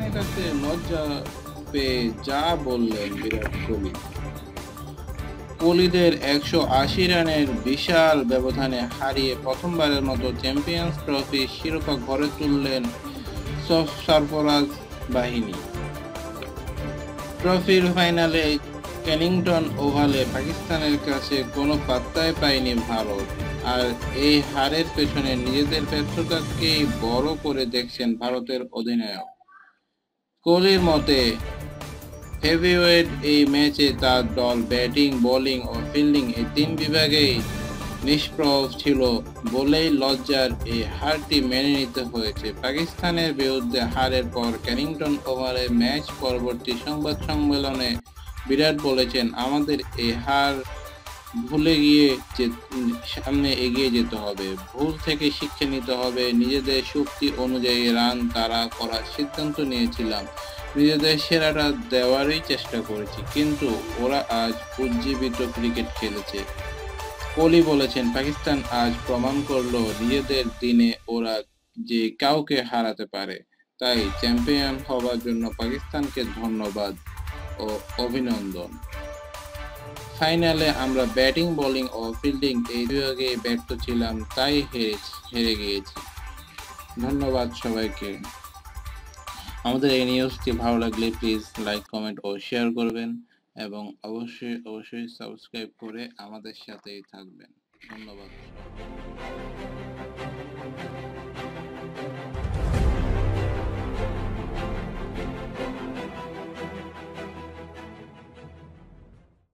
এটাতে লজ্জা পেয়ে যা বললেন বিরাট কোহলি। কোহলিদের ১৮০ রানের বিশাল ব্যবধানে হারিয়ে প্রথমবারের মতো চ্যাম্পিয়ন্স ট্রফির শিরোপা ঘরে তুললেন সরফরাজ বাহিনী। ট্রফির ফাইনালে কেনিংটন ওভালে পাকিস্তানের কাছে কোনো পাত্তাই পায়নি ভারত। আর এই হারের পেছনে নিজেদের ব্যর্থতাকেই বড় করে দেখছেন ভারতের অধিনায়ক। কোহলির মতে, হেভিওয়েট এই ম্যাচে তার দল ব্যাটিং, বোলিং ও ফিল্ডিং এই ৩ বিভাগেই নিষ্প্রভ ছিল বলেই লজ্জার এই হারটি মেনে নিতে হয়েছে। পাকিস্তানের বিরুদ্ধে হারের পর কেনিংটন ওভালে ম্যাচ পরবর্তী সংবাদ সম্মেলনে বিরাট বলেছেন, আমাদের এই হার ভুলে গিয়ে সামনে এগিয়ে যেতে হবে, ভুল থেকে শিক্ষা নিতে হবে, নিজেদের শক্তি অনুযায়ী রান তাড়া করার সিদ্ধান্ত নিয়েছিলাম, নিজেদের সেরাটা দেওয়ারই চেষ্টা করেছি, কিন্তু ওরা আজ উজ্জীবিত ক্রিকেট খেলেছে। কোহলি বলেছেন, পাকিস্তান আজ প্রমাণ করলো নিজেদের দিনে ওরা যে কাউকে হারাতে পারে। তাই চ্যাম্পিয়ন হবার জন্য পাকিস্তানকে ধন্যবাদ ও অভিনন্দন। ফাইনালে আমরা ব্যাটিং, বোলিং ও ফিল্ডিং এই বিভাগেই ব্যর্থ ছিলাম, তাই হেরে গিয়েছি। ধন্যবাদ সবাইকে। আমাদের এই নিউজটি ভালো লাগলে প্লিজ লাইক, কমেন্ট ও শেয়ার করবেন এবং অবশ্যই সাবস্ক্রাইব করে আমাদের সাথেই থাকবেন। ধন্যবাদ।